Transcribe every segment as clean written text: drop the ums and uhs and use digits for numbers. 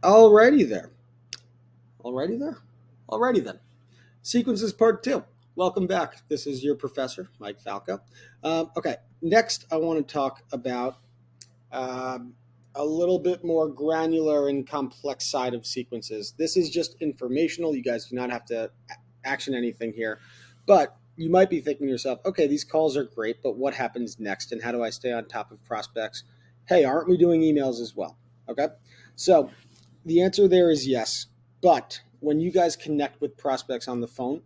Alrighty there. Alrighty there. Alrighty then. Sequences part 2. Welcome back. This is your professor, Mike Falco. Okay, next I want to talk about a little bit more granular and complex side of sequences. This is just informational. You guys do not have to action anything here. But you might be thinking to yourself, okay, these calls are great, but what happens next? And how do I stay on top of prospects? Hey, aren't we doing emails as well? Okay, so the answer there is yes. But when you guys connect with prospects on the phone,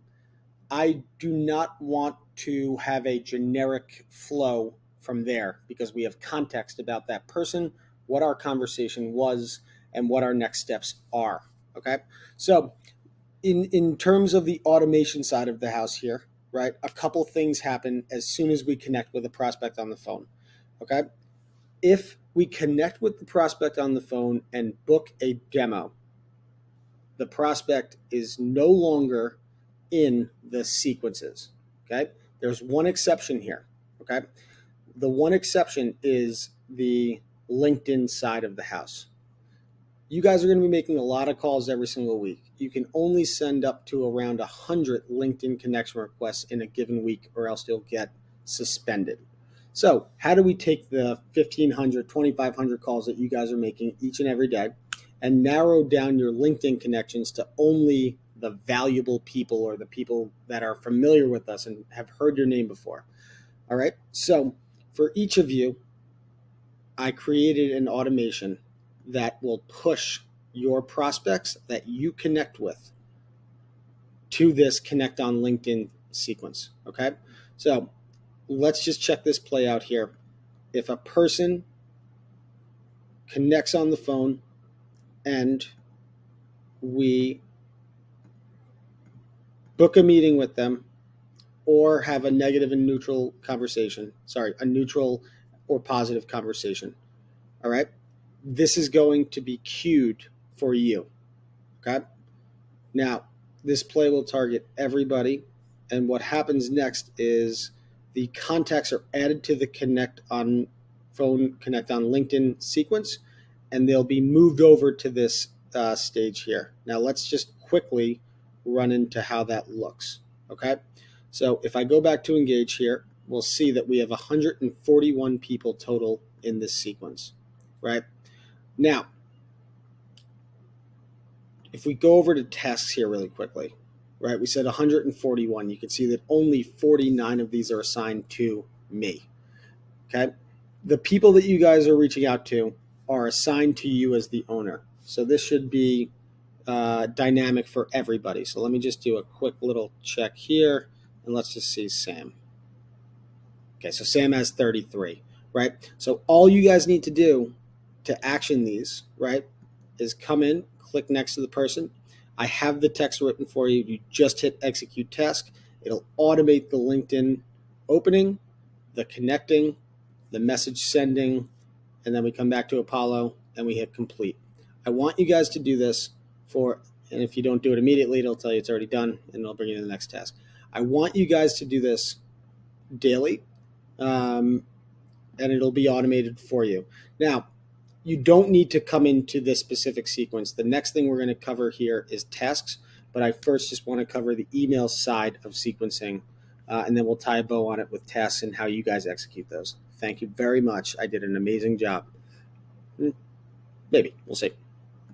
I do not want to have a generic flow from there because we have context about that person, what our conversation was, and what our next steps are. Okay. So in terms of the automation side of the house here, right, a couple things happen as soon as we connect with a prospect on the phone. Okay. If we connect with the prospect on the phone and book a demo, the prospect is no longer in the sequences. Okay. There's one exception here. Okay. The one exception is the LinkedIn side of the house. You guys are going to be making a lot of calls every single week. You can only send up to around 100 LinkedIn connection requests in a given week, or else you'll get suspended. So how do we take the 1,500, 2,500 calls that you guys are making each and every day and narrow down your LinkedIn connections to only the valuable people or the people that are familiar with us and have heard your name before? All right. So for each of you, I created an automation that will push your prospects that you connect with to this connect on LinkedIn sequence. Okay. So let's just check this play out here. If a person connects on the phone and we book a meeting with them or have a negative and neutral conversation, a neutral or positive conversation. All right. This is going to be queued for you. Okay. Now, this play will target everybody. And what happens next is the contacts are added to the connect on LinkedIn sequence, and they'll be moved over to this stage here. Now, let's just quickly run into how that looks. Okay. So if I go back to engage here, we'll see that we have 141 people total in this sequence, right? Now, if we go over to tasks here really quickly, right, we said 141. You can see that only 49 of these are assigned to me, okay? The people that you guys are reaching out to are assigned to you as the owner. So this should be dynamic for everybody. So let me just do a quick little check here, and let's just see Sam. Okay, so Sam has 33, right? So all you guys need to do to action these, right, is come in, click next to the person. I have the text written for you. You just hit execute task. It'll automate the LinkedIn opening, the connecting, the message sending, and then we come back to Apollo and we hit complete. I want you guys to do this and if you don't do it immediately, it'll tell you it's already done and it'll bring you to the next task. I want you guys to do this daily, and it'll be automated for you. Now, you don't need to come into this specific sequence. The next thing we're going to cover here is tasks, but I first just want to cover the email side of sequencing, and then we'll tie a bow on it with tasks and how you guys execute those. Thank you very much. I did an amazing job. Maybe. We'll see.